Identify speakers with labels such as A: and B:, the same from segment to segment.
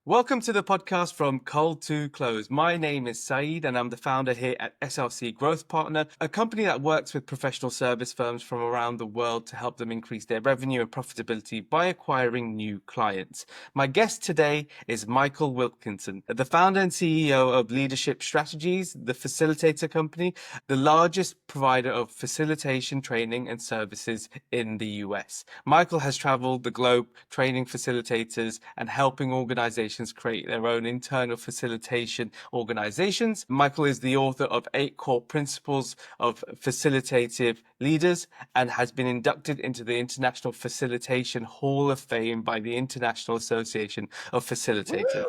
A: Welcome to the podcast From Cold to Close. My name is Saeed and I'm the founder here at SRC Growth Partner, a company that works with professional service firms from around the world to help them increase their revenue and profitability by acquiring new clients. My guest today is Michael Wilkinson, the founder and CEO of Leadership Strategies, the Facilitator company, the largest provider of facilitation training and services in the US. Michael has traveled the globe training facilitators and helping organizations create their own internal facilitation organizations. Michael is the author of 8 Core Principles of Facilitative Leaders and has been inducted into the International Facilitation Hall of Fame by the International Association of Facilitators.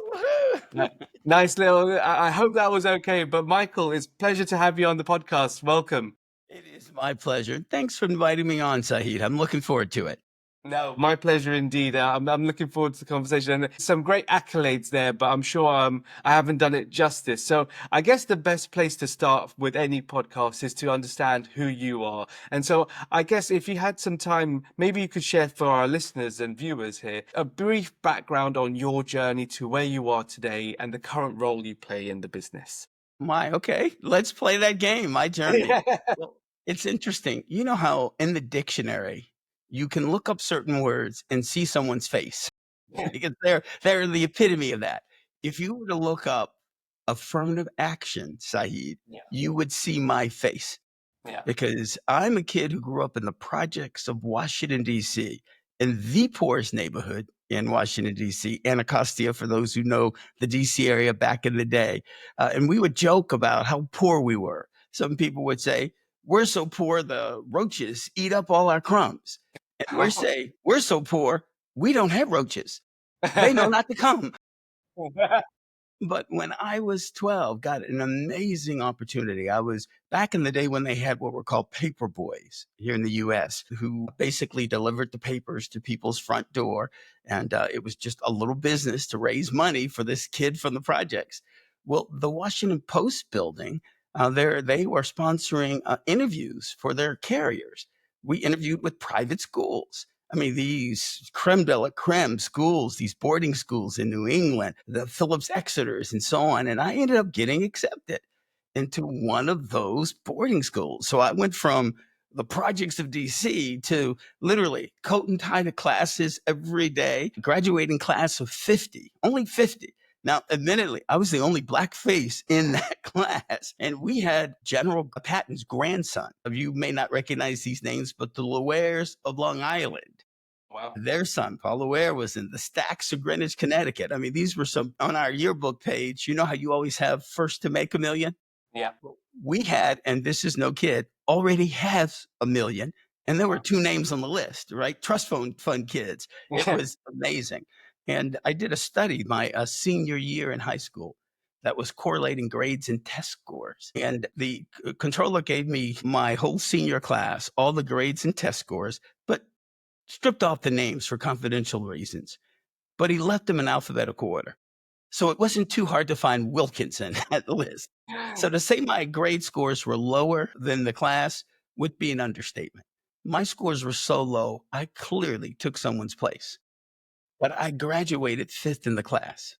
A: Nice little, I hope that was okay. But Michael, it's a pleasure to have you on the podcast. Welcome.
B: It is my pleasure. Thanks for inviting me on, Saeed. I'm looking forward to it.
A: No, my pleasure indeed. I'm looking forward to the conversation and some great accolades there, but I'm sure I haven't done it justice. So I guess the best place to start with any podcast is to understand who you are. And so I guess if you had some time, maybe you could share for our listeners and viewers here a brief background on your journey to where you are today and the current role you play in the business.
B: Okay, let's play that game, my journey. Well, it's interesting. You know how in the dictionary, you can look up certain words and see someone's face because they're the epitome of that. If you were to look up affirmative action, Saeed,
A: Yeah.
B: you would see my face.
A: Yeah.
B: Because I'm a kid who grew up in the projects of Washington, D.C., in the poorest neighborhood in Washington, D.C., Anacostia, for those who know the D.C. area back in the day. And we would joke about how poor we were. Some people would say, we're so poor, the roaches eat up all our crumbs. And we say, we're so poor, we don't have roaches. They know not to come. But when I was 12, got an amazing opportunity. I was back in the day when they had what were called paper boys here in the US, who basically delivered the papers to people's front door. And it was just a little business to raise money for this kid from the projects. Well, the Washington Post building, they were sponsoring interviews for their carriers. We interviewed with private schools. I mean, these creme de la creme schools, these boarding schools in New England, the Phillips Exeters and so on. And I ended up getting accepted into one of those boarding schools. So I went from the projects of DC to literally coat and tie to classes every day, graduating class of 50, only 50. Now, admittedly, I was the only black face in that class. And we had General Patton's grandson. You may not recognize these names, but the Loairs of Long Island.
A: Wow.
B: Their son, Paul Loair, was in the Stacks of Greenwich, Connecticut. I mean, these were some on our yearbook page. You know how you always have first to make a million?
A: Yeah.
B: We had, and this is no kid, already has a million. And there were 2 names on the list, right? Trust fund kids. It was amazing. And I did a study my senior year in high school that was correlating grades and test scores. And the controller gave me my whole senior class, all the grades and test scores, but stripped off the names for confidential reasons. But he left them in alphabetical order. So it wasn't too hard to find Wilkinson at the list. So to say my grade scores were lower than the class would be an understatement. My scores were so low, I clearly took someone's place. But I graduated 5th in the class.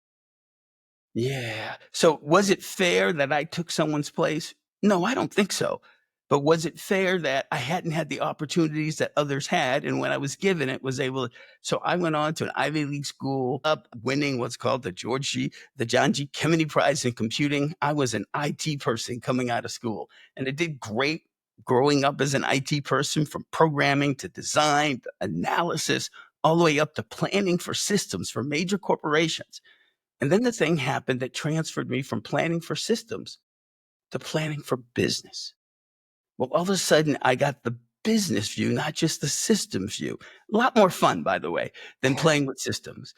B: Yeah. So was it fair that I took someone's place? No, I don't think so. But was it fair that I hadn't had the opportunities that others had? And when I was given it, was able to. So I went on to an Ivy League school, up winning what's called the John G. Kennedy Prize in Computing. I was an IT person coming out of school, and I did great growing up as an IT person, from programming to design, to analysis, all the way up to planning for systems for major corporations. And then the thing happened that transferred me from planning for systems to planning for business. Well, all of a sudden, I got the business view, not just the systems view. A lot more fun, by the way, than playing with systems.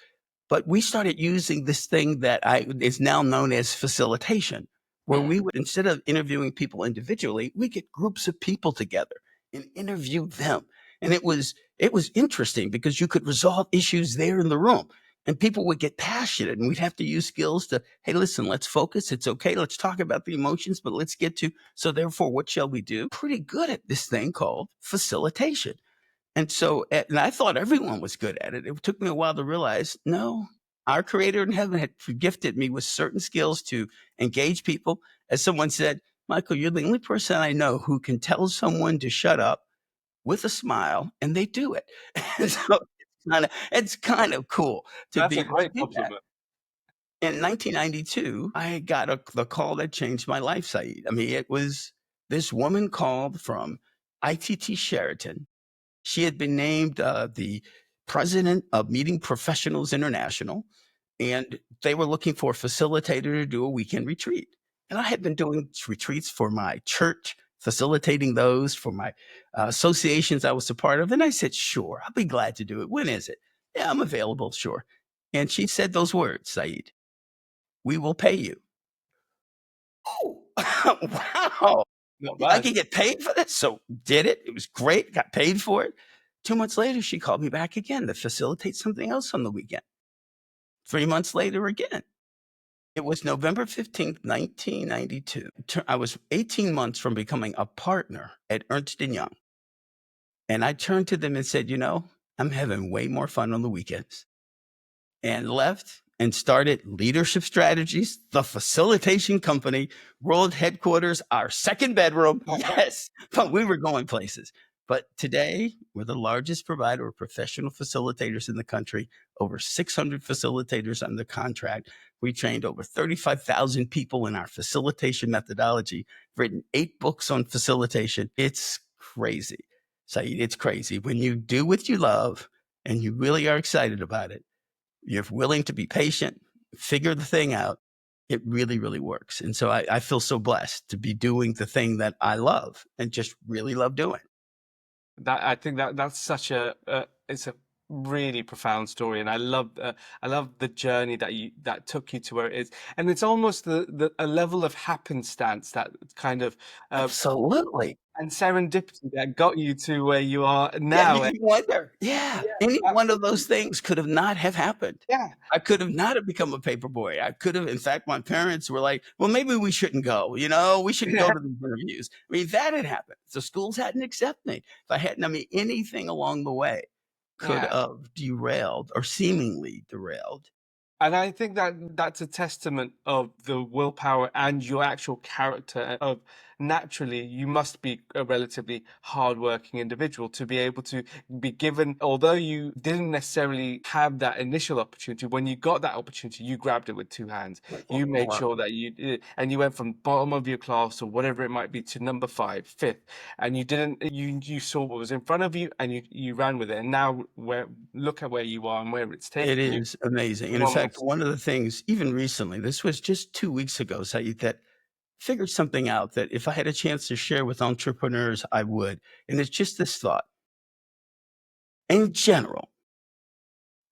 B: But we started using this thing that is now known as facilitation, where we would, instead of interviewing people individually, we get groups of people together and interview them. And it was interesting because you could resolve issues there in the room. And people would get passionate, and we'd have to use skills to, hey, listen, let's focus. It's okay. Let's talk about the emotions, but let's get to, so therefore, what shall we do? Pretty good at this thing called facilitation. And so, and I thought everyone was good at it. It took me a while to realize, no, our creator in heaven had gifted me with certain skills to engage people. As someone said, Michael, you're the only person I know who can tell someone to shut up with a smile and they do it. And so it's kind of cool to
A: That's
B: be
A: a
B: able to
A: great
B: do that.
A: compliment.
B: In 1992, I got the call that changed my life, Saeed. I mean, it was this woman called from ITT Sheraton. She had been named the president of Meeting Professionals International, and they were looking for a facilitator to do a weekend retreat. And I had been doing retreats for my church, facilitating those for my associations I was a part of. And I said, sure, I'll be glad to do it. When is it? Yeah, I'm available, sure. And she said those words, Saeed, we will pay you. Oh, wow.
A: Not
B: I
A: bad.
B: could get paid for this. So did it. It was great. Got paid for it. 2 months later, she called me back again to facilitate something else on the weekend. 3 months later, again. It was November 15th, 1992. I was 18 months from becoming a partner at Ernst& Young. And I turned to them and said, I'm having way more fun on the weekends. And left and started Leadership Strategies, the facilitation company, world headquarters, our second bedroom. Yes, but we were going places. But today, we're the largest provider of professional facilitators in the country, over 600 facilitators under contract. We trained over 35,000 people in our facilitation methodology, written 8 books on facilitation. It's crazy. Saeed, it's crazy. When you do what you love and you really are excited about it, you're willing to be patient, figure the thing out, it really, really works. And so I feel so blessed to be doing the thing that I love and just really love doing.
A: That I think that's such a it's a really profound story, and I love the journey that took you to where it is, and it's almost the a level of happenstance that kind of uh,
B: Absolutely.
A: and serendipity that got you to where you are
B: Yeah,
A: now.
B: you wonder. Yeah,
A: Yeah,
B: any one of
A: absolutely.
B: those things could have not have happened.
A: Yeah,
B: I could have not have become a paper boy. I could have, in fact, my parents were like, well, maybe we shouldn't go, we shouldn't go
A: yeah,
B: to these interviews. I mean, that had happened. The schools hadn't accepted me. If I hadn't, anything along the way could
A: yeah.
B: have derailed or seemingly derailed.
A: And I think that that's a testament of the willpower and your actual character of naturally you must be a relatively hardworking individual to be able to be given, although you didn't necessarily have that initial opportunity, when you got that opportunity, you grabbed it with 2 hands. You made
B: Or
A: sure that you did, and you went from bottom of your class or whatever it might be to number 5, fifth, and you didn't, you saw what was in front of you and you ran with it. And now look at where you are and where it's
B: it
A: taken you.
B: is amazing. And in
A: One more.
B: fact, one of the things, even recently, this was just 2 weeks ago, Saeed, that figured something out that if I had a chance to share with entrepreneurs, I would. And it's just this thought. In general,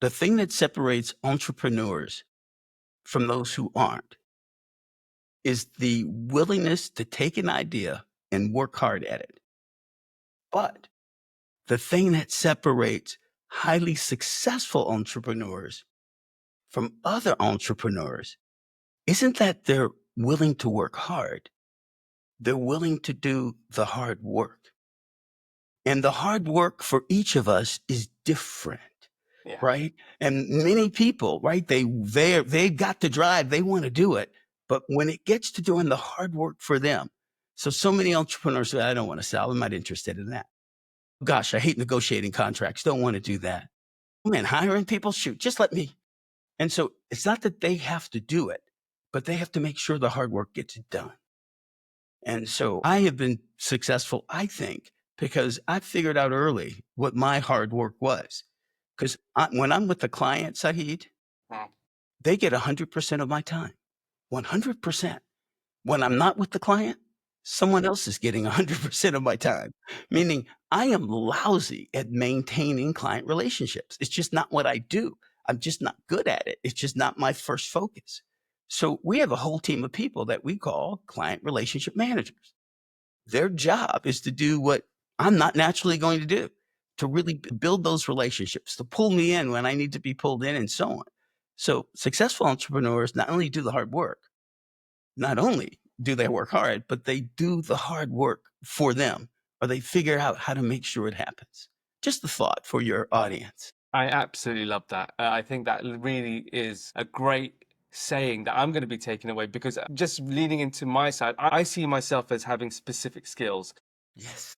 B: the thing that separates entrepreneurs from those who aren't is the willingness to take an idea and work hard at it. But the thing that separates highly successful entrepreneurs from other entrepreneurs isn't that they're willing to work hard. They're willing to do the hard work. And the hard work for each of us is different,
A: Yeah.
B: right? And many people, right? They've got the drive, they want to do it. But when it gets to doing the hard work for them, so many entrepreneurs say, I don't want to sell, I'm not interested in that. Gosh, I hate negotiating contracts, don't want to do that. Man, hiring people, shoot, just let me. And so it's not that they have to do it, but they have to make sure the hard work gets done. And so I have been successful, I think, because I figured out early what my hard work was. Because when I'm with the client, Saeed,
A: Mm.
B: they get 100% of my time, 100%. When I'm not with the client, someone else is getting 100% of my time, meaning I am lousy at maintaining client relationships. It's just not what I do. I'm just not good at it. It's just not my first focus. So we have a whole team of people that we call client relationship managers. Their job is to do what I'm not naturally going to do, to really build those relationships, to pull me in when I need to be pulled in, and so on. So successful entrepreneurs not only do the hard work, not only do they work hard, but they do the hard work for them, or they figure out how to make sure it happens. Just a thought for your audience.
A: I absolutely love that. I think that really is a great saying that I'm going to be taking away, because just leaning into my side, I see myself as having specific skills.
B: Yes.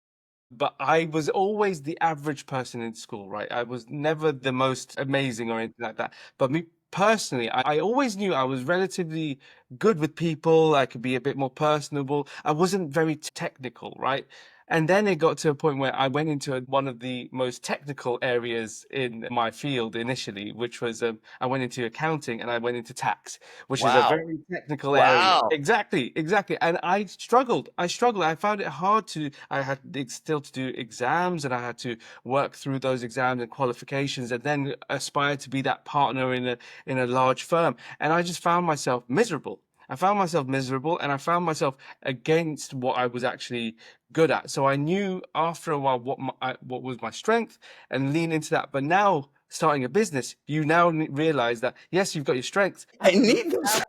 A: But I was always the average person in school, right? I was never the most amazing or anything like that. But me personally, I always knew I was relatively good with people. I could be a bit more personable. I wasn't very technical, right? And then it got to a point where I went into one of the most technical areas in my field initially, which was I went into accounting and I went into tax, which is a
B: Wow.
A: very technical area.
B: Wow.
A: Exactly, exactly. And I struggled. I struggled. I found it hard to, I had still to do exams, and I had to work through those exams and qualifications, and then aspire to be that partner in a large firm. And I just found myself miserable. I found myself miserable, and I found myself against what I was actually good at. So I knew after a while what was my strength, and lean into that. But now, starting a business, you now realize that yes, you've got your strengths.
B: I need those.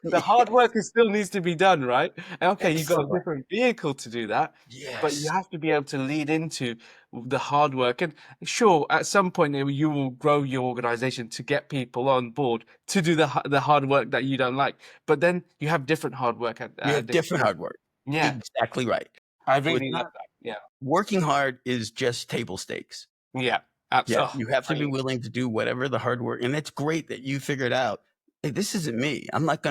A: The hard work still needs to be done, right? And okay, you've got a
B: Excellent.
A: different vehicle to do that, but you
B: Yes.
A: have to be able to lead into the hard work. And sure, at some point you will grow your organization to get people on board to do the hard work that you don't like. But then you have different hard work
B: You
A: at
B: have
A: different
B: different
A: times.
B: hard work.
A: Yeah,
B: Exactly right.
A: I
B: So it's
A: really love
B: not
A: that. Yeah,
B: working hard is just table stakes.
A: yeah,
B: Yeah,
A: absolutely.
B: you have to be
A: Brilliant.
B: willing to do whatever the hard work, and it's great that you figured out, "Hey, this isn't me. I'm not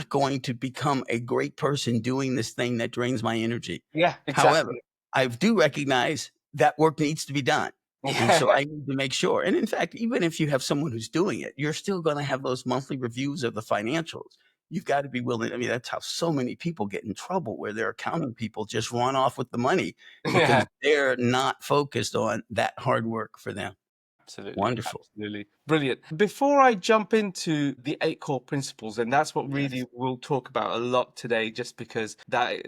B: going to become a great person doing this thing that drains my energy."
A: Yeah,
B: However,
A: exactly.
B: I do recognize that work needs to be done, and so
A: Yeah,
B: I need to make sure, and in fact, even if you have someone who's doing it, you're still gonna have those monthly reviews of the financials. You've got to be willing. I mean, that's how so many people get in trouble, where their accounting people just run off with the money
A: yeah.
B: because they're not focused on that hard work for them.
A: Absolutely,
B: Wonderful.
A: absolutely. Brilliant. Before I jump into the eight core principles, and that's what really
B: Yes.
A: we'll talk about a lot today, just because that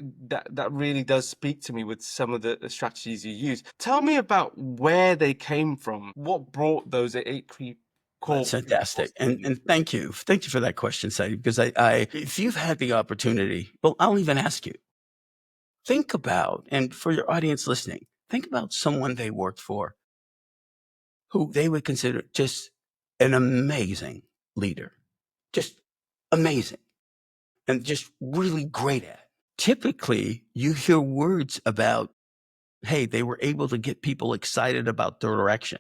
A: really does speak to me with some of the strategies you use. Tell me about where they came from. What brought those core
B: That's
A: principles
B: fantastic,
A: to you?
B: and thank you. Thank you for that question, Saeed, because I if you've had the opportunity, well, I'll even ask you, think about, and for your audience listening, think about someone they worked for who they would consider just an amazing leader, just amazing, and just really great at it. Typically, you hear words about, hey, they were able to get people excited about the direction.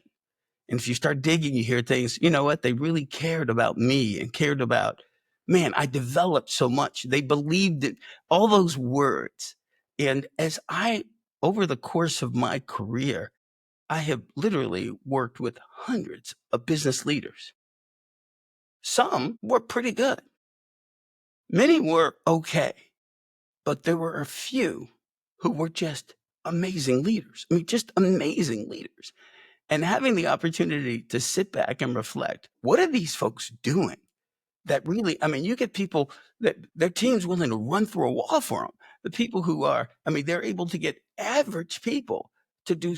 B: And if you start digging, you hear things, you know what? They really cared about me and cared about, man, I developed so much. They believed in all those words. And over the course of my career, I have literally worked with hundreds of business leaders. Some were pretty good. Many were okay, but there were a few who were just amazing leaders. I mean, just amazing leaders. And having the opportunity to sit back and reflect, what are these folks doing that really, I mean, you get people that their team's willing to run through a wall for them. The people who are, I mean, they're able to get average people to do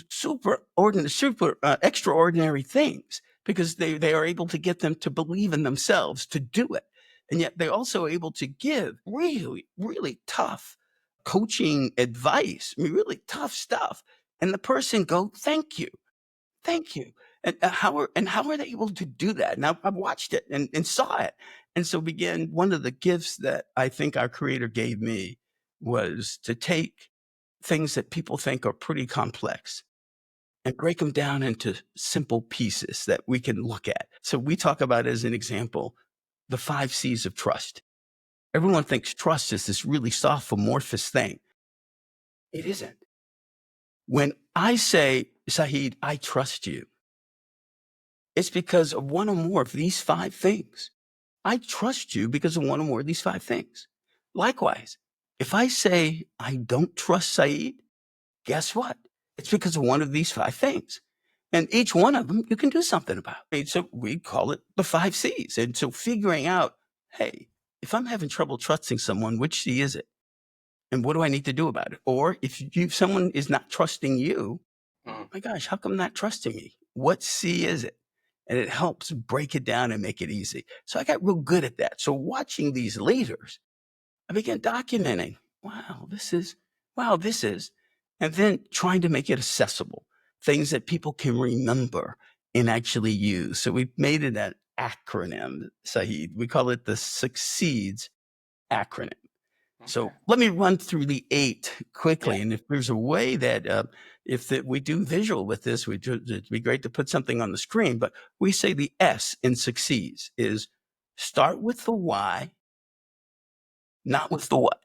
B: extraordinary things because they are able to get them to believe in themselves to do it. And yet they're also able to give really, really tough coaching advice, I mean, really tough stuff. And the person go, thank you. Thank you. And how are they able to do that? Now I've watched it and saw it. And so began one of the gifts that I think our creator gave me was to take things that people think are pretty complex and break them down into simple pieces that we can look at. So we talk about, as an example, the 5 C's of trust. Everyone thinks trust is this really soft, amorphous thing. It isn't. When I say, Saeed, I trust you, it's because of one or more of these 5 things. I trust you because of one or more of these 5 things. Likewise, if I say I don't trust Saeed, guess what? It's because of one of these 5 things. And each one of them you can do something about. And so we call it the 5 C's. And so figuring out, hey, if I'm having trouble trusting someone, which C is it? And what do I need to do about it? Or if someone is not trusting you,
A: Mm.
B: my gosh, how come not trusting me? What C is it? And it helps break it down and make it easy. So I got real good at that. So watching these leaders, I began documenting, wow, this is, and then trying to make it accessible, things that people can remember and actually use. So we made it an acronym, Saeed. We call it the Succeeds acronym. So
A: Okay.
B: let me run through the 8
A: Yeah.
B: quickly, and if there's a way that, if that we do visual with this, it'd be great to put something on the screen, but we say the S in succeeds is start with the why, not with the what.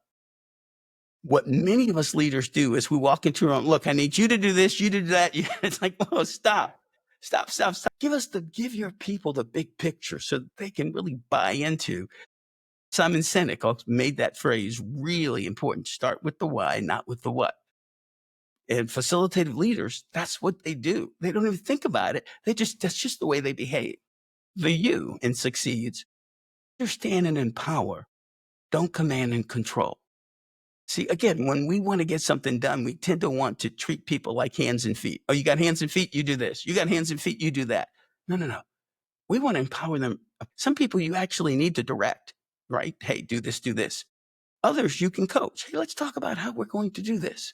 B: What many of us leaders do is we walk into a room, "Look, I need you to do this, you to do that." It's like, "Oh, stop. Stop, stop, stop." Give your people the big picture so that they can really buy into. Simon Sinek also made that phrase really important. Start with the why, not with the what. And facilitative leaders, that's what they do. They don't even think about it. That's just the way they behave. The you in succeeds, understand and empower, don't command and control. See, again, when we want to get something done, we tend to want to treat people like hands and feet. Oh, you got hands and feet? You do this. You got hands and feet? You do that. No, no, no. We want to empower them. Some people you actually need to direct, right? Hey, do this, do this. Others you can coach. Hey, let's talk about how we're going to do this.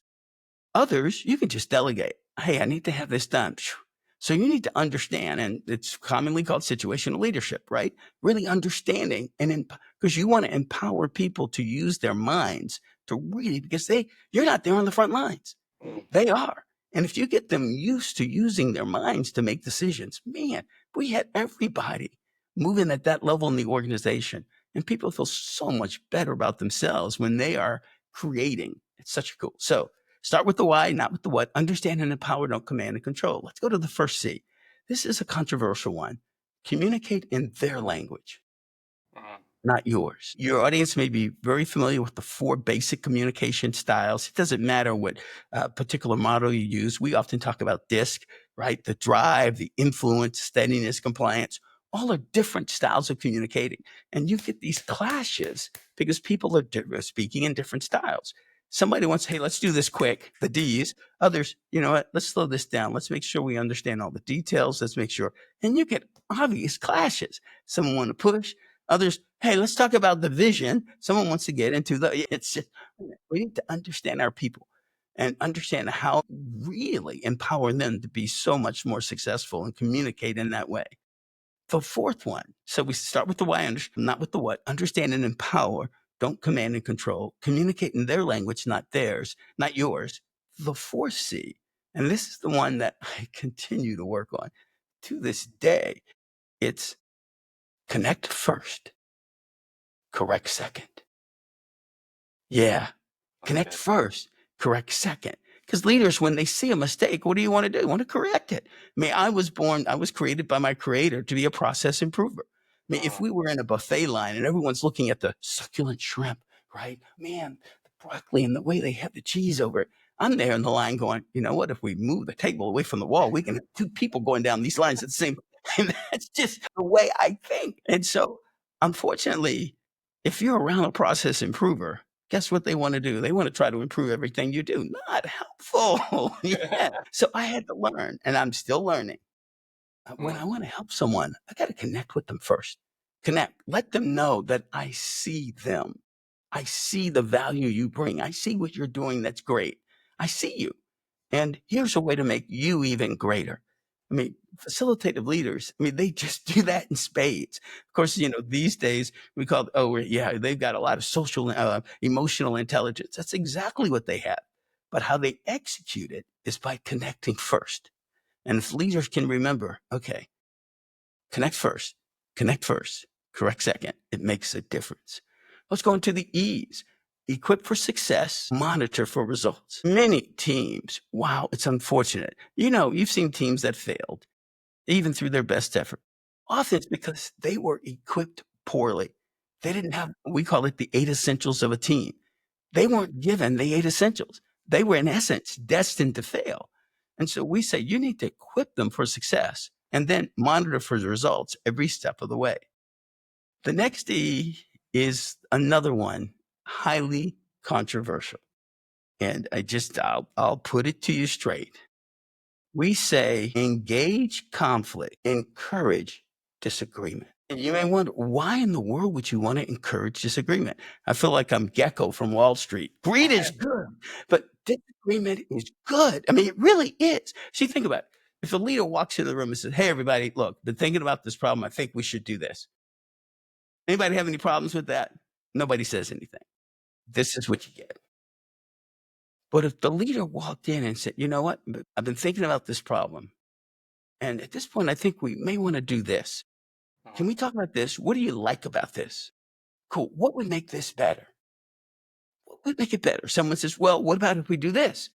B: Others, you can just delegate. Hey, I need to have this done. Phew. So you need to understand, and it's commonly called situational leadership, right? Really understanding and because you want to empower people to use their minds to really, because you're not there on the front lines.
A: Mm.
B: They are. And if you get them used to using their minds to make decisions, man, we had everybody moving at that level in the organization. And people feel so much better about themselves when they are creating. It's such cool. So start with the why, not with the what. Understand and empower, don't command and control. Let's go to the first C. This is a controversial one. Communicate in their language,
A: Mm.
B: not yours. Your audience may be very familiar with the 4 basic communication styles. It doesn't matter what particular model you use. We often talk about DISC, right? The drive, the influence, steadiness, compliance. All are different styles of communicating. And you get these clashes because people are speaking in different styles. Somebody wants, hey, let's do this quick, the D's. Others, you know what, let's slow this down. Let's make sure we understand all the details. Let's make sure. And you get obvious clashes. Some want to push, others, hey, let's talk about the vision. Someone wants to get into it's just, we need to understand our people and understand how really empower them to be so much more successful and communicate in that way. The fourth one, so we start with the why, not with the what. Understand and empower, don't command and control. Communicate in their language, not theirs, not yours. The fourth C, and this is the one that I continue to work on to this day, it's connect first, correct second. Yeah. Connect
A: Okay.
B: first, correct second. Because leaders, when they see a mistake, what do you want to do? You want to correct it. I mean, I was created by my creator to be a process improver. I mean, if
A: Mm.
B: we were in a buffet line and everyone's looking at the succulent shrimp, right? Man, the broccoli and the way they have the cheese over it. I'm there in the line going, you know what? If we move the table away from the wall, we can have 2 people going down these lines at the same time. That's just the way I think. And so, unfortunately, if you're around a process improver, guess what they wanna do? They wanna try to improve everything you do. Not helpful. Yeah. So I had to learn, and I'm still learning. When I
A: Mm.
B: wanna help someone, I gotta connect with them first. Connect. Let them know that I see them. I see the value you bring. I see what you're doing that's great. I see you. And here's a way to make you even greater. I mean, facilitative leaders, I mean, they just do that in spades. Of course, these days we call, yeah, they've got a lot of social, emotional intelligence. That's exactly what they have. But how they execute it is by connecting first. And if leaders can remember, okay, connect first, correct second, it makes a difference. Let's go into the E's. Equip for success, monitor for results. Many teams, wow, it's unfortunate. You've seen teams that failed, even through their best effort. Often it's because they were equipped poorly. They didn't have, we call it the 8 essentials of a team. They weren't given the 8 essentials. They were, in essence, destined to fail. And so we say you need to equip them for success and then monitor for the results every step of the way. The next E is another one, highly controversial. And I'll put it to you straight. We say engage conflict, encourage disagreement. And you may wonder, why in the world would you want to encourage disagreement? I feel like I'm Gecko from Wall Street. Greed is good, but disagreement is good. I mean, it really is. See, think about it. If a leader walks into the room and says, "Hey, everybody, look, been thinking about this problem. I think we should do this." Anybody have any problems with that? Nobody says anything. This is what you get. But if the leader walked in and said, "You know what? I've been thinking about this problem. And at this point, I think we may want to do this. Can we talk about this? What do you like about this? Cool. What would make this better? What would make it better?" Someone says, "Well, what about if we do this?"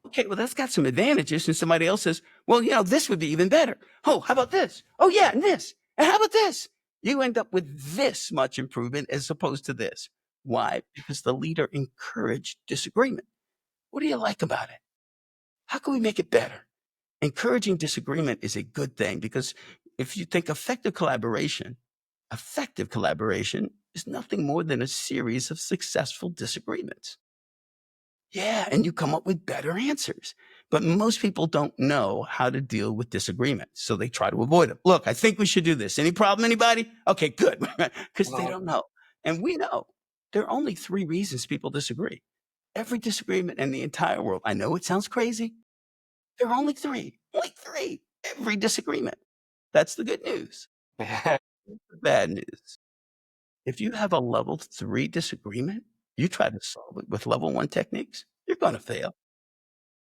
B: Okay, well, that's got some advantages. And somebody else says, "Well, this would be even better. Oh, how about this? Oh, yeah, and this. And how about this?" You end up with this much improvement as opposed to this. Why? Because the leader encouraged disagreement. What do you like about it? How can we make it better? Encouraging disagreement is a good thing because if you think effective collaboration is nothing more than a series of successful disagreements. Yeah, and you come up with better answers. But most people don't know how to deal with disagreements, so they try to avoid them. Look, I think we should do this. Any problem, anybody? Okay, good. Because they don't know. And we know there are only three reasons people disagree. Every disagreement in the entire world. I know it sounds crazy. There are only three. Only three. Every disagreement. That's the good news.
A: Yeah.
B: The bad news. If you have a level 3 disagreement, you try to solve it with level 1 techniques, you're going to fail.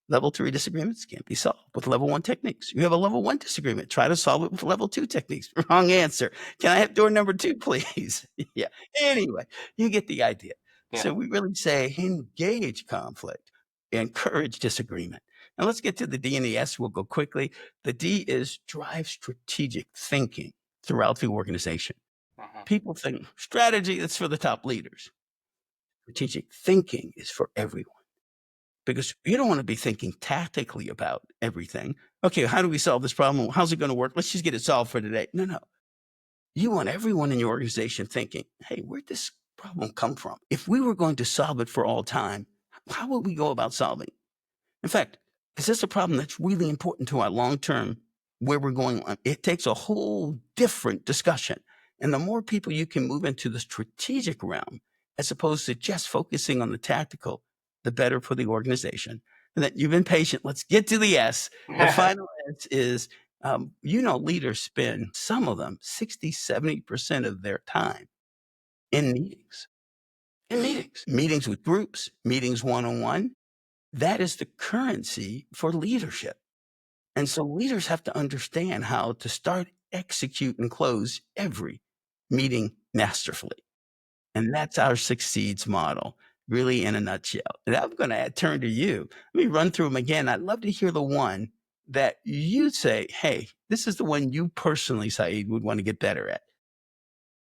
B: Level 3 disagreements can't be solved with level 1 techniques. You have a level 1 disagreement, try to solve it with level 2 techniques. Wrong answer. Can I have door number 2, please? Yeah. Anyway, you get the idea.
A: Yeah.
B: So we really say engage conflict, encourage disagreement. Now let's get to the D and the S. We'll go quickly. The D is drive strategic thinking throughout the organization. People think strategy, that's for the top leaders. Strategic thinking is for everyone because you don't want to be thinking tactically about everything. Okay, how do we solve this problem? How's it going to work? Let's just get it solved for today. No, no. You want everyone in your organization thinking, hey, where'd this problem come from? If we were going to solve it for all time, how would we go about solving it? In fact, is this a problem that's really important to our long term, where we're going on? It takes a whole different discussion. And the more people you can move into the strategic realm, as opposed to just focusing on the tactical, the better for the organization. And that you've been patient. Let's get to the S. The final S is, leaders spend, some of them, 60, 70% of their time in meetings. Meetings with groups, meetings one-on-one. That is the currency for leadership. And so leaders have to understand how to start, execute, and close every meeting masterfully. And that's our succeeds model, really in a nutshell. And I'm going to turn to you. Let me run through them again. I'd love to hear the one that you say, hey, this is the one you personally, Saeed, would want to get better at.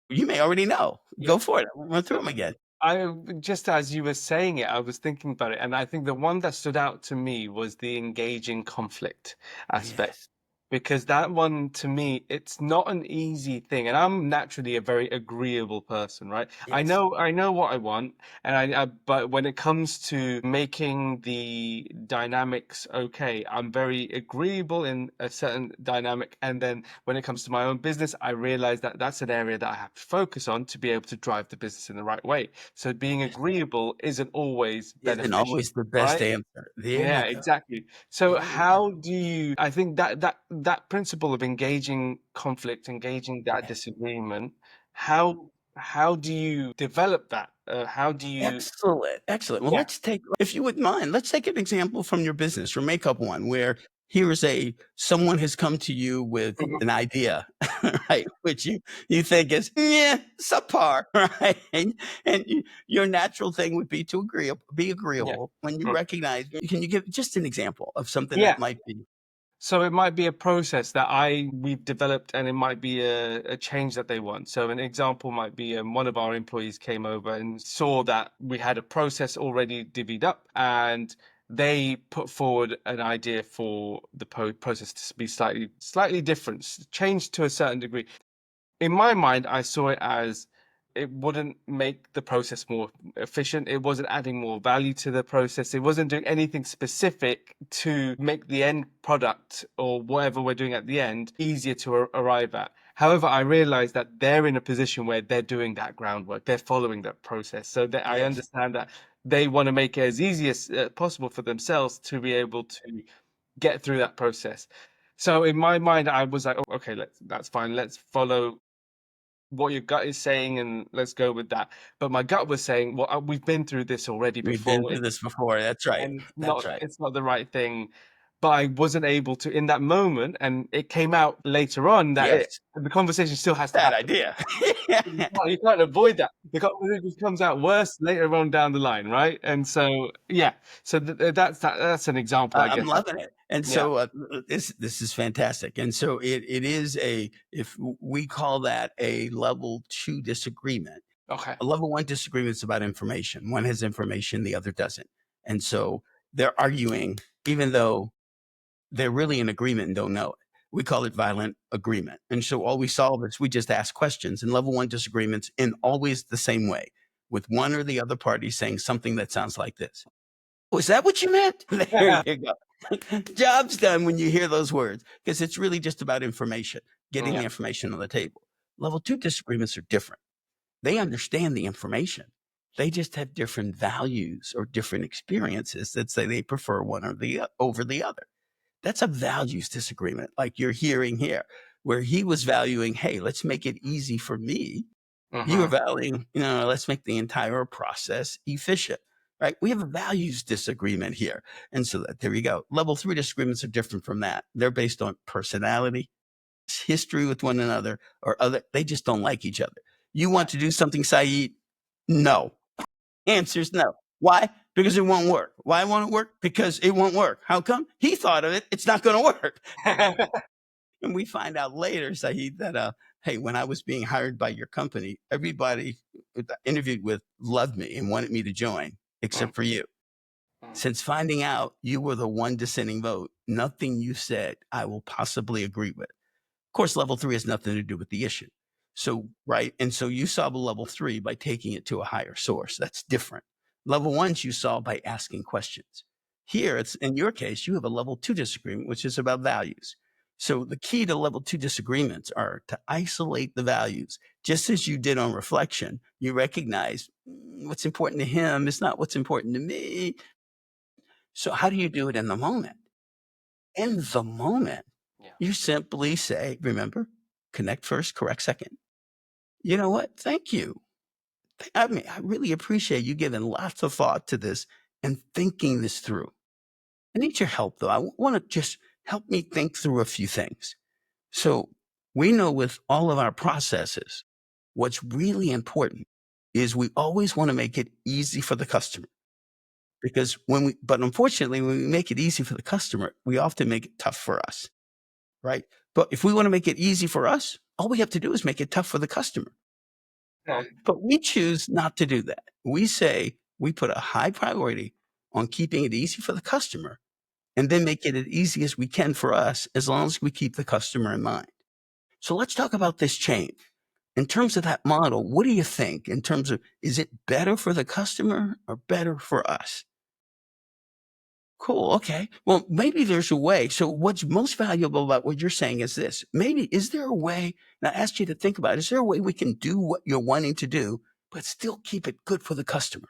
B: You may already know. Go for it. I'll run through them again.
A: I just as you were saying it, I was thinking about it, and I think the one that stood out to me was the engaging conflict aspect.
B: Yes.
A: Because that one, to me, it's not an easy thing, and I'm naturally a very agreeable person, right? I
B: Yes.
A: know what I want, and but when it comes to making the dynamics okay, I'm very agreeable in a certain dynamic, and then when it comes to my own business, I realize that that's an area that I have to focus on to be able to drive the business in the right way. So being agreeable isn't always
B: Isn't
A: beneficial,
B: always the best
A: right?
B: answer. There
A: Yeah,
B: you go.
A: exactly. So
B: There you go.
A: how do you, I think that principle of engaging conflict, engaging that
B: Yes.
A: disagreement, how do you develop that? How do you
B: Excellent, excellent. Well,
A: Yeah.
B: let's take, if you wouldn't mind, let's take an example from your business or makeup one where here is someone has come to you with
A: Mhm.
B: an idea, right? Which you think is, yeah, subpar, right? And your natural thing would be to be
A: Yeah.
B: agreeable when you
A: Mm.
B: recognize. Can you give just an example of something that
A: Yeah.
B: might be?
A: So it might be a process that we've developed, and it might be a change that they want. So an example might be one of our employees came over and saw that we had a process already divvied up, and they put forward an idea for the process to be slightly different, changed to a certain degree. In my mind, I saw it as it wouldn't make the process more efficient. It wasn't adding more value to the process. It wasn't doing anything specific to make the end product or whatever we're doing at the end easier to arrive at. However, I realized that they're in a position where they're doing that groundwork. They're following that process. So that I
B: Yes.
A: understand that they want to make it as easy as possible for themselves to be able to get through that process. So in my mind, I was like, oh, okay, that's fine. Let's follow what your gut is saying and let's go with that. But my gut was saying, well, we've been through this already
B: We've been
A: before,
B: through this before. That's right.
A: and
B: That's right.
A: it's not the right thing. But I wasn't able to in that moment, and it came out later on that
B: Yes.
A: the conversation still has to
B: Bad
A: happen.
B: idea.
A: You can't avoid that. The conversation comes out worse later on down the line, right? And so, yeah, so that's an example, I
B: I'm
A: guess.
B: loving it. And
A: Yeah.
B: so this is fantastic. And so it is we call that a level 2 disagreement.
A: Okay.
B: A level 1 disagreement is about information. One has information, the other doesn't. And so they're arguing, even though they're really in agreement and don't know it. We call it violent agreement. And so all we solve is we just ask questions and level 1 disagreements in always the same way, with one or the other party saying something that sounds like this. Was that what you meant? There you go. Job's done when you hear those words, because it's really just about information, getting
A: Yeah.
B: the information on the table. Level 2 disagreements are different. They understand the information. They just have different values or different experiences that say they prefer one or over the other. That's a values disagreement, like you're hearing here, where he was valuing, hey, let's make it easy for me. You are
A: Mm-hmm.
B: valuing, let's make the entire process efficient, right? We have a values disagreement here. And so there you go. Level 3 disagreements are different from that. They're based on personality, history with one another, or they just don't like each other. You want to do something, Saeed? No. Answer's no. Why? Because it won't work. Why won't it work? Because it won't work. How come? He thought of it. It's not going to work. And we find out later, Saeed, that hey, when I was being hired by your company, everybody that I interviewed with loved me and wanted me to join, except for you. Since finding out you were the one dissenting vote, nothing you said I will possibly agree with. Of course, level 3 has nothing to do with the issue. So, right. And so you solve a level 3 by taking it to a higher source. That's different. Level 1s you solve by asking questions. Here, it's in your case, you have a level 2 disagreement, which is about values. So the key to level 2 disagreements are to isolate the values. Just as you did on reflection, you recognize what's important to him is not what's important to me. So how do you do it in the moment? In the moment,
A: Yeah.
B: you simply say, remember, connect first, correct second. You know what? Thank you. I mean, I really appreciate you giving lots of thought to this and thinking this through. I need your help, though. I want to just help me think through a few things. So we know with all of our processes, what's really important is we always want to make it easy for the customer. Because but unfortunately, when we make it easy for the customer, we often make it tough for us, right? But if we want to make it easy for us, all we have to do is make it tough for the customer.
A: Yeah.
B: But we choose not to do that. We say we put a high priority on keeping it easy for the customer and then make it as easy as we can for us, as long as we keep the customer in mind. So let's talk about this change. In terms of that model, what do you think in terms of, is it better for the customer or better for us? Cool. Okay. Well, maybe there's a way. So what's most valuable about what you're saying is this. Maybe, is there a way, and I asked you to think about it, is there a way we can do what you're wanting to do, but still keep it good for the customer?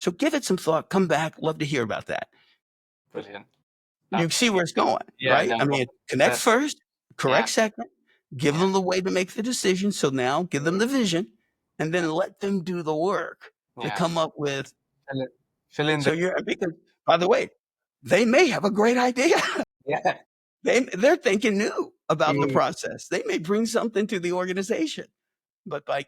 B: So give it some thought, come back. Love to hear about that.
A: Brilliant.
B: You see where it's going,
A: Yeah.
B: right?
A: No.
B: I mean, connect first,
A: Yeah.
B: correct second, give
A: Yeah.
B: them the way to make the decision. So now give them the vision and then let them do the work to
A: Yeah.
B: come up with.
A: Fill, it, fill in
B: So
A: the.
B: you're, because by the way, they may have a great idea.
A: Yeah.
B: They're thinking new about the
A: Mm,
B: process. They may bring something to the organization, but by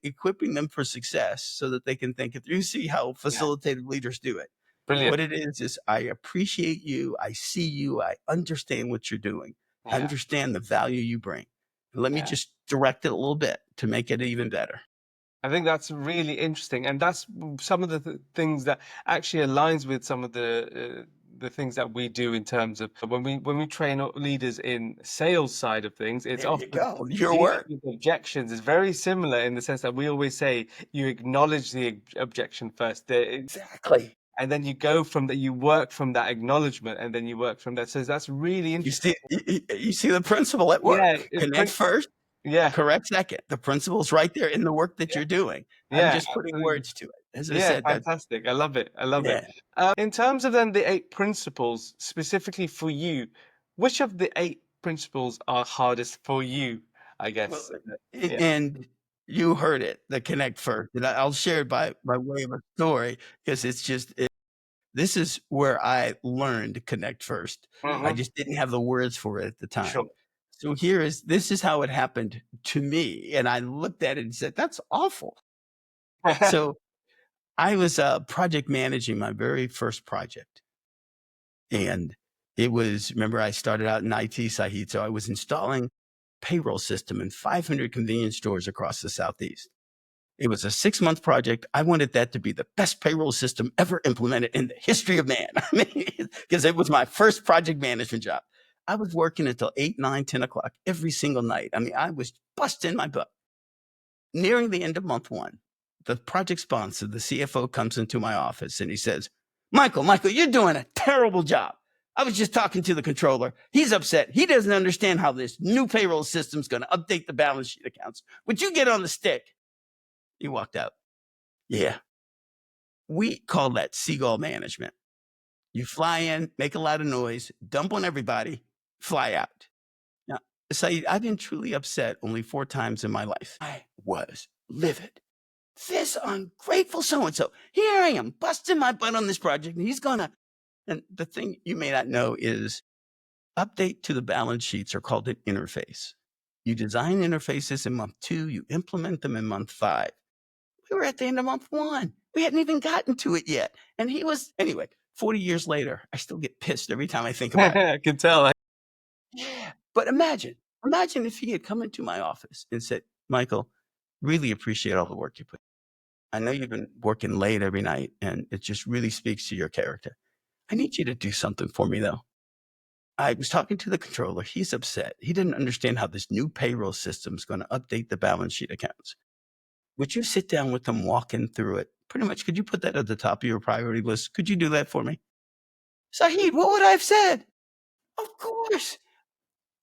B: equipping them for success so that they can think it through. You see how
A: yeah.
B: facilitative leaders do it.
A: Brilliant.
B: What it is I appreciate you. I see you. I understand what you're doing. I
A: Yeah.
B: understand the value you bring. Let me
A: Yeah.
B: just direct it a little bit to make it even better.
A: I think that's really interesting, and that's some of the things that actually aligns with some of the things that we do in terms of when we train leaders in sales side of things. It's
B: There you
A: often
B: go. Your
A: dealing
B: work.
A: with objections is very similar in the sense that we always say you acknowledge the objection first,
B: Exactly.
A: and then you go from that. You work from that acknowledgement, and then you work from that. So that's really
B: You
A: interesting.
B: see, you see the principle at
A: Yeah,
B: work.
A: it's
B: Connect first,
A: Yeah.
B: Correct second. The principle's right there in the work that
A: Yeah.
B: you're doing. I'm
A: Yeah.
B: just putting
A: Absolutely.
B: words to it. As I
A: Yeah.
B: said, that
A: Fantastic. I love it. I love it.
B: yeah.
A: In terms of then the 8 principles specifically for you, which of the 8 principles are hardest for you? I
B: Well,
A: guess. Yeah.
B: and you heard it, the connect first, and I'll share it by way of a story because it's just this is where I learned to connect first. I
A: Hmm.
B: just didn't have the words for it at the time.
A: Sure.
B: So this is how it happened to me, and I looked at it and said, "That's awful." So I was project managing my very first project, and it was remember I started out in IT, Saeed, so I was installing payroll system in 500 convenience stores across the Southeast. It was a 6-month project. I wanted that to be the best payroll system ever implemented in the history of man. I mean, because it was my first project management job. I was working until 8, 9, 10 o'clock every single night. I mean, I was busting my butt. Nearing the end of month one, the project sponsor, the CFO, comes into my office and he says, Michael, you're doing a terrible job. I was just talking to the controller. He's upset. He doesn't understand how this new payroll system is going to update the balance sheet accounts. Would you get on the stick? He walked out. Yeah. We call that seagull management. You fly in, make a lot of noise, dump on everybody, fly out. Now, Saeed, I've been truly upset only 4 times in my life. I was livid. This ungrateful so and so. Here I am, busting my butt on this project, and he's gonna. And the thing you may not know is update to the balance sheets are called an interface. You design interfaces in month 2, you implement them in month 5. We were at the end of month 1. We hadn't even gotten to it yet. And he was, anyway, 40 years later, I still get pissed every time I think about it.
A: I can tell.
B: Yeah. But imagine if he had come into my office and said, Michael, really appreciate all the work you put. I know you've been working late every night and it just really speaks to your character. I need you to do something for me though. I was talking to the controller. He's upset. He didn't understand how this new payroll system is going to update the balance sheet accounts. Would you sit down with them, walking through it? Pretty much, could you put that at the top of your priority list? Could you do that for me? Saheed, what would I have said? Of course.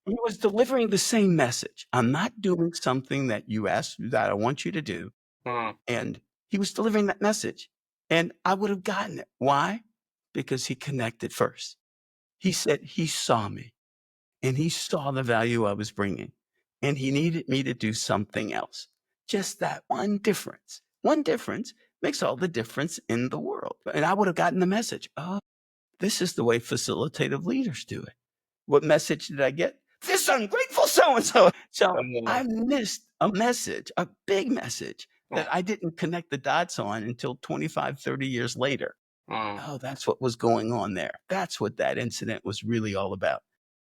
B: He was delivering the same message. I'm not doing something that you asked that I want you to do.
A: Mm,
B: And he was delivering that message. And I would have gotten it. Why? Because he connected first. He said he saw me and he saw the value I was bringing and he needed me to do something else. Just that one difference. One difference makes all the difference in the world. And I would have gotten the message. Oh, this is the way facilitative leaders do it. What message did I get? This ungrateful so and so. So
A: mm,
B: I missed a message, a big message that I didn't connect the dots on until 25, 30 years later.
A: mm.
B: Oh, that's what was going on there. That's what that incident was really all about.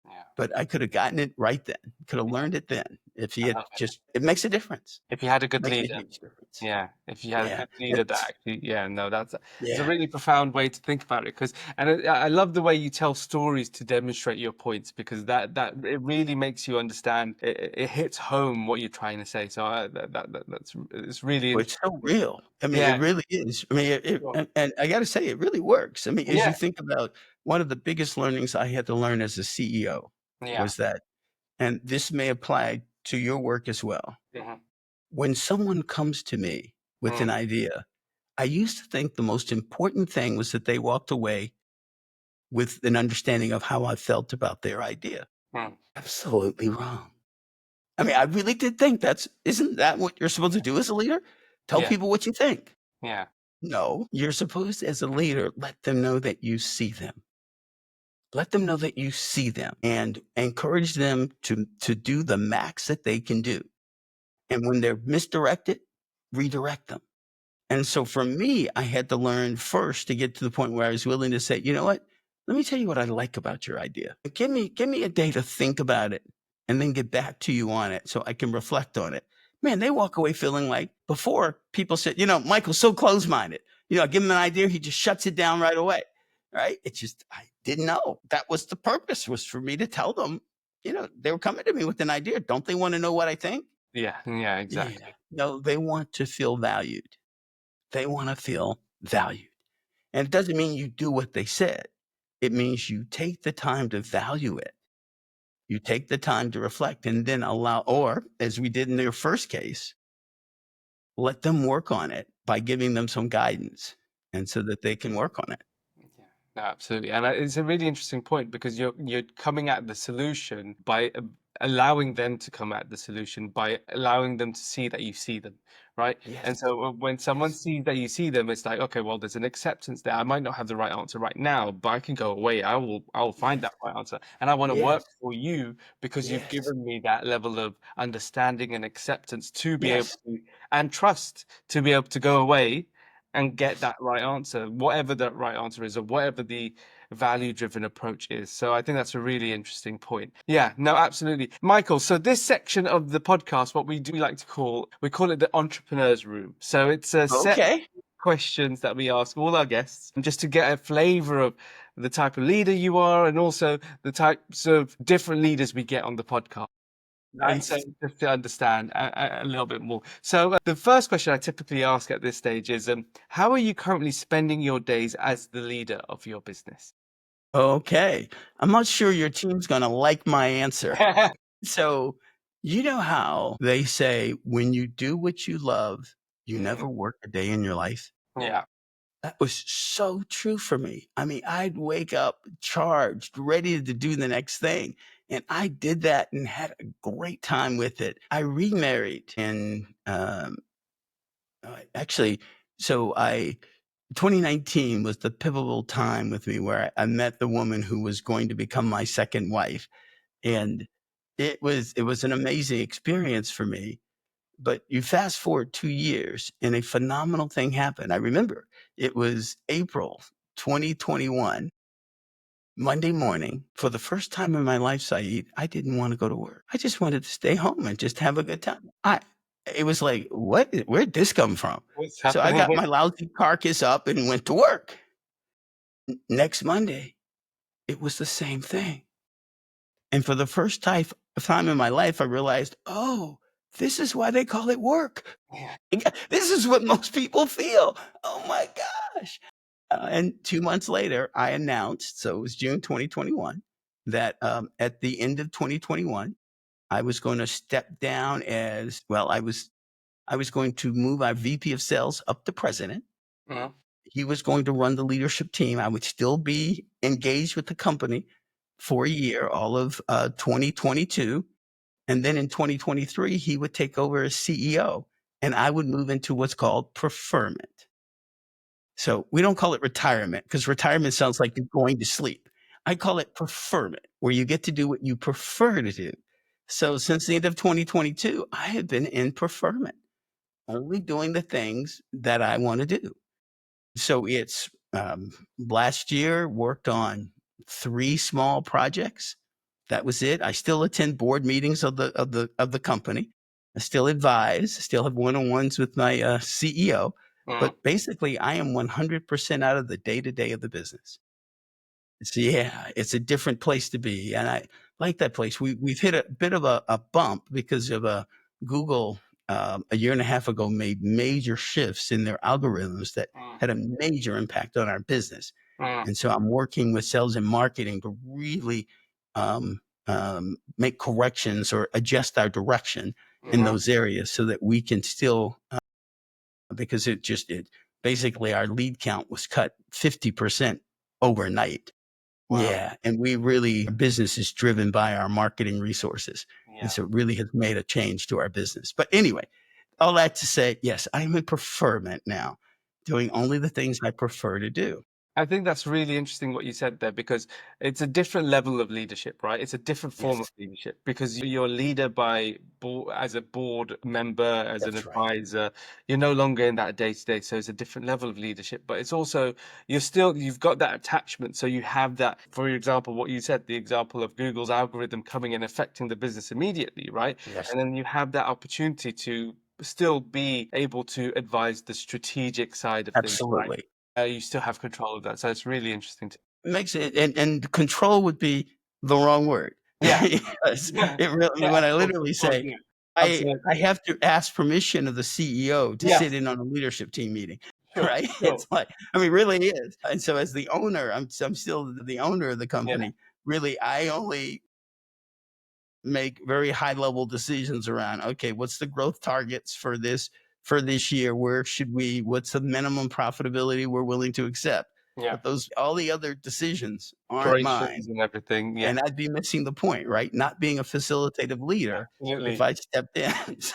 A: Yeah.
B: But I could have gotten it right then. Could have learned it then. If he
A: I
B: had
A: love it.
B: just, it makes a difference.
A: If you had a good
B: Makes a
A: leader.
B: huge difference.
A: Yeah, if you had a
B: Yeah.
A: good leader that
B: It's,
A: actually, yeah, no, that's it's a
B: yeah.
A: really profound way to think about it. Because, and I love the way you tell stories to demonstrate your points because that it really makes you understand. It hits home what you're trying to say. So that's it's really
B: Well, it's so
A: interesting.
B: real. I mean, it
A: Yeah,
B: really is. I mean,
A: sure.
B: and I got to say, it really works. I mean, as you
A: Yeah,
B: think about one of the biggest learnings I had to learn as a CEO
A: yeah,
B: was that, and this may apply to your work as well.
A: mhm,
B: When someone comes to me with
A: mm,
B: an idea, I used to think the most important thing was that they walked away with an understanding of how I felt about their idea.
A: mm,
B: Absolutely wrong. I mean, I really did think isn't that what you're supposed to do as a leader? Tell
A: yeah,
B: people what you think.
A: yeah,
B: No, you're supposed to, as a leader, let them know that you see them. Let them know that you see them and encourage them to do the max that they can do. And when they're misdirected, redirect them. And so for me, I had to learn first to get to the point where I was willing to say, you know what? Let me tell you what I like about your idea. Give me a day to think about it and then get back to you on it so I can reflect on it. Man, they walk away feeling like before people said, Michael's so close minded. I give him an idea, he just shuts it down right away. Right. It's just, I didn't know that was the purpose was for me to tell them, they were coming to me with an idea. Don't they want to know what I think?
A: yeah,
B: Yeah.
A: exactly.
B: No, they want to feel valued. They want to feel valued. And it doesn't mean you do what they said. It means you take the time to value it. You take the time to reflect and then allow, or as we did in their first case, let them work on it by giving them some guidance and so that they can work on it.
A: Yeah, no, absolutely, and it's a really interesting point because you're coming at the solution by allowing them to come at the solution by allowing them to see that you see them, right? And
B: Yes.
A: so when someone
B: Yes.
A: sees that you see them, it's like, okay, well, there's an acceptance there. I might not have the right answer right now, but I can go away. I will find
B: Yes.
A: that right answer, and I want to
B: Yes.
A: work for you because you've
B: Yes.
A: given me that level of understanding and acceptance to be able
B: Yes.
A: to, and trust to be able to go away and get
B: Yes.
A: that right answer, whatever that right answer is, or whatever the value-driven approach is. So I think that's a really interesting point. Yeah, no, absolutely. Michael, so this section of the podcast, what we do like to we call it the entrepreneur's room. So it's a set of
B: Okay.
A: questions that we ask all our guests just to get a flavor of the type of leader you are and also the types of different leaders we get on the podcast. And so
B: Nice.
A: just to understand a little bit more. So the first question I typically ask at this stage is, how are you currently spending your days as the leader of your business?
B: Okay. I'm not sure your team's gonna like my answer. So, you know how they say when you do what you love, you
A: Mhm.
B: never work a day in your life?
A: Yeah.
B: That was so true for me. I mean, I'd wake up charged, ready to do the next thing. And I did that and had a great time with it. I remarried and actually, so I 2019 was the pivotal time with me where I met the woman who was going to become my second wife. And it was an amazing experience for me. But you fast forward 2 years and a phenomenal thing happened. I remember it was April 2021, Monday morning. For the first time in my life, Saeed, I didn't wanna go to work. I just wanted to stay home and just have a good time. It was like, where'd this come from?"
A: What's
B: So I
A: happening?
B: got my lousy carcass up and went to work. Next Monday, it was the same thing. And for the first time in my life, I realized, "Oh, this is why they call it work."
A: Yeah.
B: This is what most people feel. Oh my gosh. And 2 months later, I announced, so it was June 2021, that, at the end of 2021, I was gonna step down as well, I was going to move our VP of sales up to president.
A: Mhm.
B: He was going to run the leadership team. I would still be engaged with the company for a year, all of, 2022. And then in 2023, he would take over as CEO, and I would move into what's called preferment. So we don't call it retirement because retirement sounds like you're going to sleep. I call it preferment, where you get to do what you prefer to do. So since the end of 2022, I have been in preferment, only doing the things that I want to do. So it's last year worked on 3 small projects. That was it. I still attend board meetings of the company. I still advise, I still have one-on-ones with my, CEO,
A: Mhm.
B: but basically I am 100% out of the day-to-day of the business. Yeah, it's a different place to be, and I like that place. We've hit a bit of a bump because of, Google, a year and a half ago made major shifts in their algorithms that
A: Mhm.
B: had a major impact on our business.
A: Mhm.
B: And so I'm working with sales and marketing to really, make corrections or adjust our direction in
A: Mhm.
B: those areas so that we can still, because it basically our lead count was cut 50% overnight.
A: Wow.
B: Yeah, and we really our business is driven by our marketing resources, and
A: Yeah.
B: so it really has made a change to our business. But anyway, all that to say, yes, I'm in preferment now, doing only the things I prefer to do.
A: I think that's really interesting what you said there because it's a different level of leadership, right? It's a different form of
B: Yes,
A: leadership because you're a leader by board, as a board member, as an
B: that's right.
A: advisor. You're no longer in that day to day, so it's a different level of leadership. But it's also you've got that attachment, so you have that. For example, what you said, the example of Google's algorithm coming and affecting the business immediately, right?
B: Yes,
A: And then you have that opportunity to still be able to advise the strategic side of things, right?
B: absolutely.
A: You still have control of that, so it's really interesting to.
B: It makes it and control would be the wrong word.
A: Yeah.
B: Because
A: Yeah.
B: it really
A: Yeah,
B: when I
A: of
B: literally
A: course,
B: say,
A: yeah.
B: I
A: Absolutely.
B: have to ask permission of the CEO to
A: Yes.
B: sit in on a leadership team meeting,
A: Sure,
B: right?
A: sure.
B: It's like I mean, really is. And so as the owner, I'm still the owner of the
A: Yeah.
B: company. Really, I only make very high level decisions around, okay, what's the growth targets for this year? Where should we, what's the minimum profitability we're willing to accept?
A: Yeah.
B: But all the other decisions aren't mine.
A: Operations and everything. Yeah.
B: And I'd be missing the point, right? Not being a facilitative leader if
A: Absolutely.
B: I stepped in. It's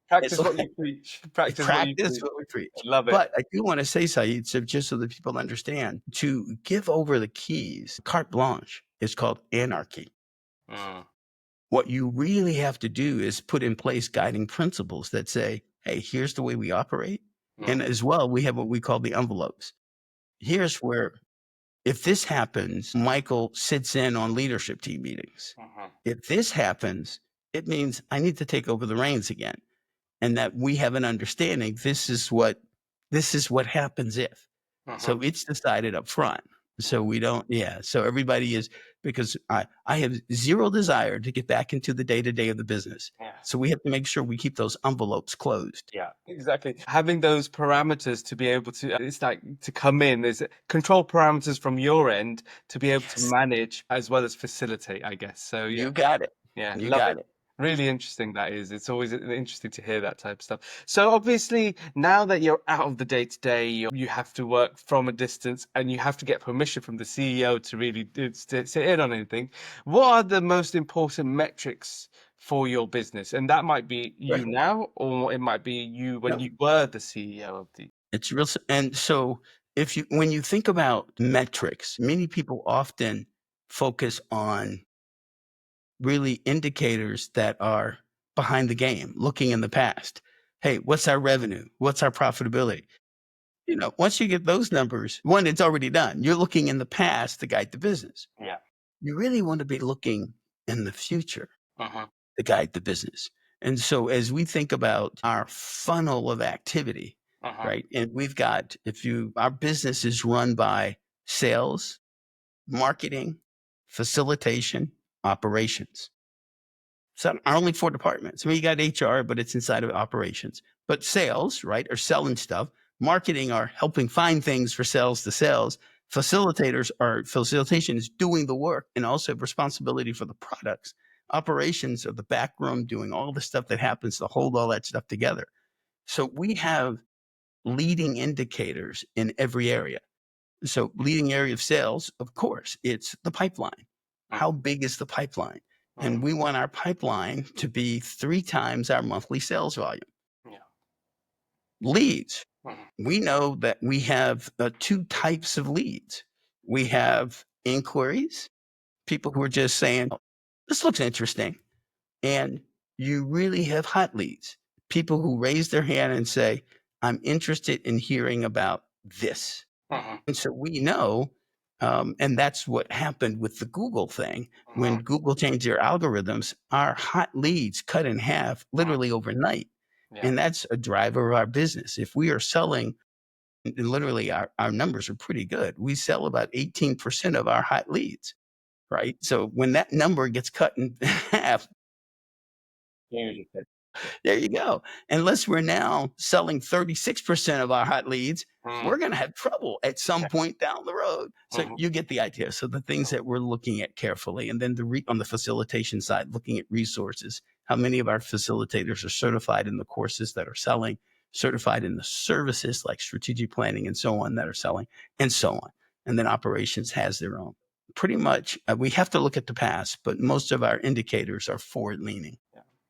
A: Practice what
B: like
A: you preach. Practice what you
B: practice
A: preach.
B: what we preach.
A: I love it.
B: But I do want to say, Saeed, so just so that people understand, to give over the keys, carte blanche, is called anarchy.
A: Mm.
B: What you really have to do is put in place guiding principles that say, hey, here's the way we operate. And as well, we have what we call the envelopes. Here's where, if this happens, Michael sits in on leadership team meetings.
A: Mhm.
B: If this happens, it means I need to take over the reins again. And that we have an understanding, this is what happens if. So it's decided up front. So we don't, so everybody is, because I have zero desire to get back into the day-to-day of the business.
A: Yeah.
B: So we have to make sure we keep those envelopes closed.
A: Yeah, exactly. Having those parameters to be able to, it's like to come in, there's control parameters from your end to be able to
B: Yes.
A: manage as well as facilitate, I guess. So yeah,
B: You got it.
A: yeah,
B: You
A: love
B: got
A: it.
B: it.
A: Really interesting that is. It's always interesting to hear that type of stuff. So obviously, now that you're out of the day-to-day, you have to work from a distance and you have to get permission from the CEO to really sit in on anything. What are the most important metrics for your business? And that might be you
B: Right.
A: now, or it might be you when
B: No,
A: you were the CEO of the.
B: it's real. And so when you think about metrics, many people often focus on really indicators that are behind the game, looking in the past. Hey, what's our revenue? What's our profitability? Once you get those numbers, one, it's already done. You're looking in the past to guide the business.
A: Yeah.
B: You really want to be looking in the future
A: Uh-huh.
B: to guide the business. And so as we think about our funnel of activity,
A: Uh-huh.
B: right? And we've got, our business is run by sales, marketing, facilitation, operations. So are only 4 departments. I mean, you got HR, but it's inside of operations. But sales, right, are selling stuff. Marketing are helping find things for sales to sales. Facilitation is doing the work and also have responsibility for the products. Operations are the back room doing all the stuff that happens to hold all that stuff together. So we have leading indicators in every area. So leading area of sales, of course, it's the pipeline. How big is the pipeline? And we want our pipeline to be 3 times our monthly sales volume.
A: Yeah.
B: Leads.
A: Mhm.
B: We know that we have 2 types of leads. We have inquiries, people who are just saying, "Oh, this looks interesting." And you really have hot leads, people who raise their hand and say, "I'm interested in hearing about this."
A: Mhm.
B: And so we know, and that's what happened with the Google thing. When
A: Mhm.
B: Google changed their algorithms, our hot leads cut in half literally overnight.
A: Yeah.
B: And that's a driver of our business. If we are selling, and literally our numbers are pretty good, we sell about 18% of our hot leads, right? So when that number gets cut in half,
A: Huge.
B: there you go. Unless we're now selling 36% of our hot leads, we're
A: Mm.
B: going to have trouble at some point down the road. So
A: Mhm.
B: you get the idea. So the things that we're looking at carefully, and then on the facilitation side, looking at resources, how many of our facilitators are certified in the courses that are selling, certified in the services like strategic planning and so on that are selling, and so on. And then operations has their own. Pretty much, we have to look at the past, but most of our indicators are forward leaning.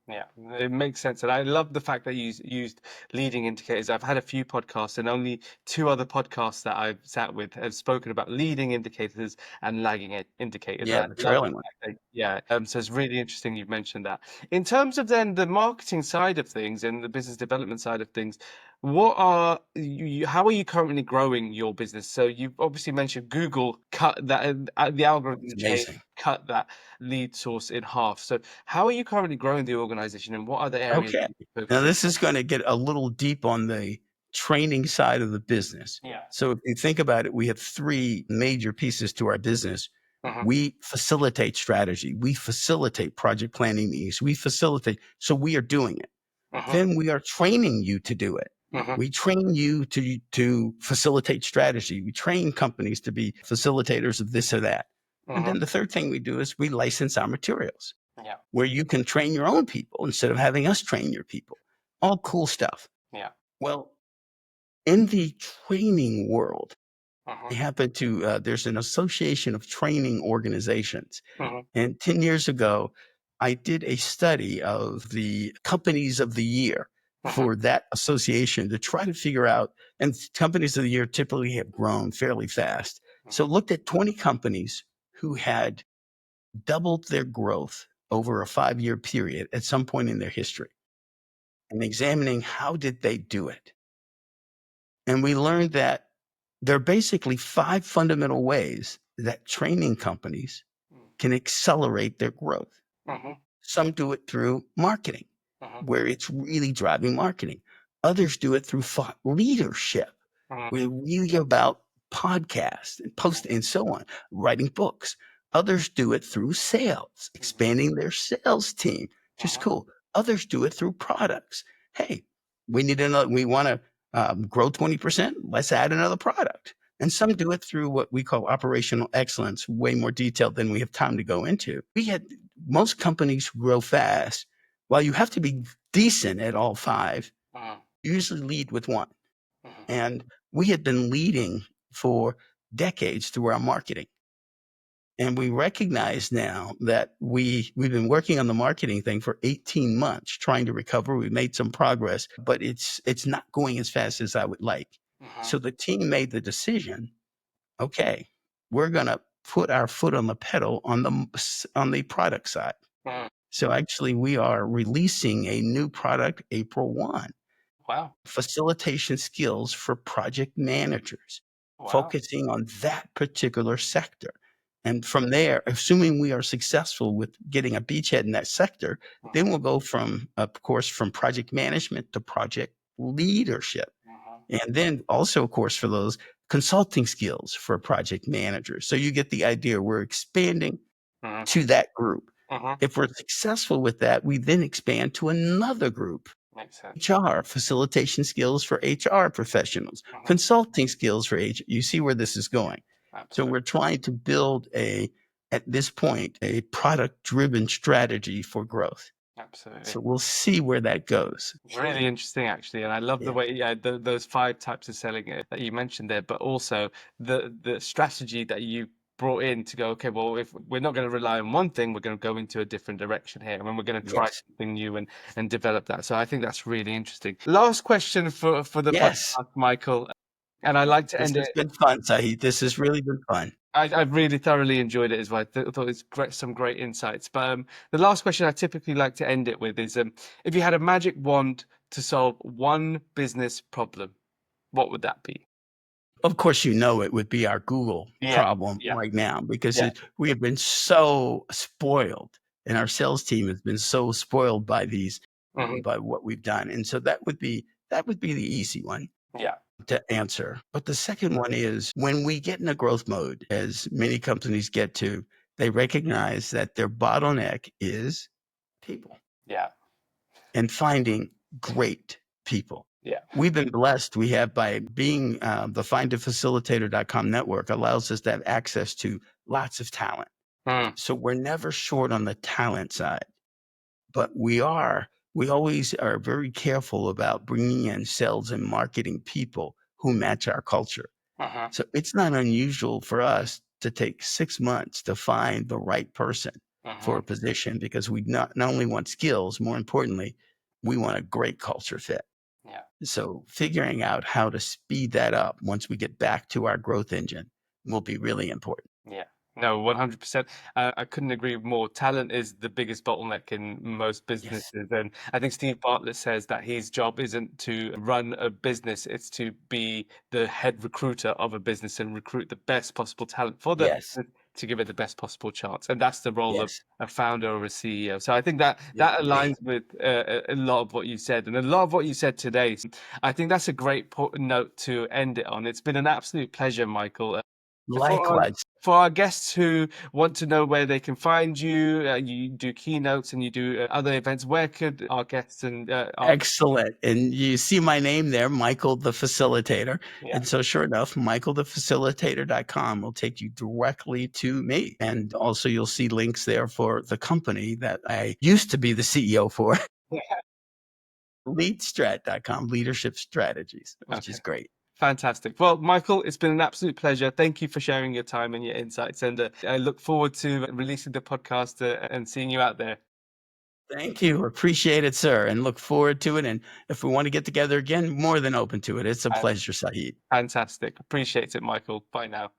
A: Yeah, it makes sense. And I love the fact that you used leading indicators. I've had a few podcasts, and only 2 other podcasts that I've sat with have spoken about leading indicators and lagging indicators.
B: Yeah,
A: I
B: the
A: love the
B: trailing one.
A: fact that, yeah. So it's really interesting you've mentioned that. In terms of then the marketing side of things and the business development side of things, how are you currently growing your business? So you've obviously mentioned Google cut that, the
B: It's
A: algorithm change
B: amazing.
A: cut that lead source in half. So how are you currently growing the organization, and what other areas
B: Okay.
A: are you
B: Now
A: focusing
B: this is going to get a little deep on the training side of the business.
A: on? Yeah.
B: So if you think about it, we have 3 major pieces to our business.
A: Mhm.
B: We facilitate strategy. We facilitate project planning meetings. We facilitate. So we are doing it.
A: Mhm.
B: Then we are training you to do it.
A: Mhm.
B: We train you to facilitate strategy. We train companies to be facilitators of this or that. And
A: Mhm.
B: then the third thing we do is we license our materials.
A: Yeah.
B: where you can train your own people instead of having us train your people. All cool stuff.
A: Yeah.
B: Well, in the training world, I
A: Mhm.
B: happen to, there's an association of training organizations.
A: Mhm.
B: And 10 years ago, I did a study of the companies of the year
A: Mhm.
B: for that association to try to figure out, and companies of the year typically have grown fairly fast. So
A: Mhm.
B: looked at 20 companies who had doubled their growth over a 5-year period at some point in their history and examining how did they do it. And we learned that there are basically 5 fundamental ways that training companies
A: Mm.
B: can accelerate their growth.
A: Mhm.
B: Some do it through marketing,
A: Mhm.
B: where it's really driving marketing. Others do it through thought leadership,
A: Mhm.
B: where it's really about podcasts and post and so on, writing books. Others do it through sales,
A: Mhm.
B: expanding their sales team, which is
A: Mhm.
B: cool. Others do it through products. Hey, we want to grow 20%. Let's add another product. And some do it through what we call operational excellence, way more detailed than we have time to go into. We had most companies who grow fast. While you have to be decent at all 5,
A: Mhm.
B: you usually lead with 1.
A: Mhm.
B: And we had been leading for decades through our marketing. And we recognize now that we've been working on the marketing thing for 18 months, trying to recover. We made some progress, but it's not going as fast as I would like.
A: Mhm.
B: So the team made the decision, okay, we're gonna put our foot on the pedal on the product side.
A: Mhm.
B: So actually we are releasing a new product April 1.
A: Wow.
B: Facilitation skills for project managers,
A: Wow.
B: focusing on that particular sector. And from there, assuming we are successful with getting a beachhead in that sector, then
A: Mhm.
B: we'll go from, of course, from project management to project leadership.
A: Mhm.
B: And then also, of course, for those consulting skills for project managers. So you get the idea. We're expanding
A: Mhm.
B: to that group.
A: Mhm.
B: If we're successful with that, we then expand to another group.
A: Makes sense.
B: HR, facilitation skills for HR professionals,
A: Mhm.
B: consulting skills for HR. You see where this is going. So
A: Absolutely.
B: we're trying to build at this point, a product driven strategy for growth.
A: Absolutely.
B: So we'll see where that goes.
A: It's really interesting, actually, and I love the
B: Yeah.
A: way, yeah, those 5 types of selling that you mentioned there, but also the strategy that you brought in to go, okay, well, if we're not going to rely on one thing, we're going to go into a different direction here, and then we're going to try
B: Yes.
A: something new and develop that. So I think that's really interesting. Last question for the
B: Yes.
A: podcast, Michael, and I like to
B: This
A: end
B: has
A: it.
B: been fun, Saeed. This has really been fun.
A: I've really thoroughly enjoyed it as well. I thought it's great, some great insights. But the last question I typically like to end it with is, if you had a magic wand to solve one business problem, what would that be?
B: Of course, it would be our Google
A: Yeah,
B: problem
A: yeah,
B: right now because
A: yeah.
B: we have been so spoiled, and our sales team has been so spoiled by
A: Hmm.
B: by what we've done. And so that would be the easy one
A: Yeah.
B: to answer. But the second one is when we get in a growth mode, as many companies get to, they recognize that their bottleneck is people
A: Yeah.
B: and finding great people.
A: Yeah.
B: We've been blessed. We have by being the findafacilitator.com network allows us to have access to lots of talent.
A: Mm.
B: So we're never short on the talent side, but we always are very careful about bringing in sales and marketing people who match our culture.
A: Uh-huh.
B: So it's not unusual for us to take 6 months to find the right person for
A: Uh-huh.
B: a position because we not only want skills, more importantly, we want a great culture fit.
A: Yeah.
B: So figuring out how to speed that up once we get back to our growth engine will be really important.
A: Yeah. No, 100%. I couldn't agree more. Talent is the biggest bottleneck in most
B: Yes.
A: businesses. And I think Steve Bartlett says that his job isn't to run a business, it's to be the head recruiter of a business and recruit the best possible talent for the
B: Yes.
A: business to give it the best possible chance. And that's the role of
B: Yes.
A: a founder or a CEO. So I think that
B: Yes,
A: that
B: indeed.
A: aligns with a lot of what you said and a lot of what you said today. I think that's a great note to end it on. It's been an absolute pleasure, Michael. So
B: Likewise.
A: for our guests who want to know where they can find you, you do keynotes and you do other events. Where could our guests and
B: Excellent. And you see my name there, Michael the Facilitator.
A: yeah,
B: And so sure enough, michaelthefacilitator.com will take you directly to me. And also you'll see links there for the company that I used to be the CEO for,
A: yeah.
B: leadstrat.com, leadership strategies, which
A: Okay.
B: is great.
A: Fantastic. Well, Michael, it's been an absolute pleasure. Thank you for sharing your time and your insights. And I look forward to releasing the podcast and seeing you out there.
B: Thank you. Appreciate it, sir, and look forward to it. And if we want to get together again, more than open to it. It's a
A: And
B: pleasure, Saeed.
A: fantastic. Appreciate it, Michael. Bye now.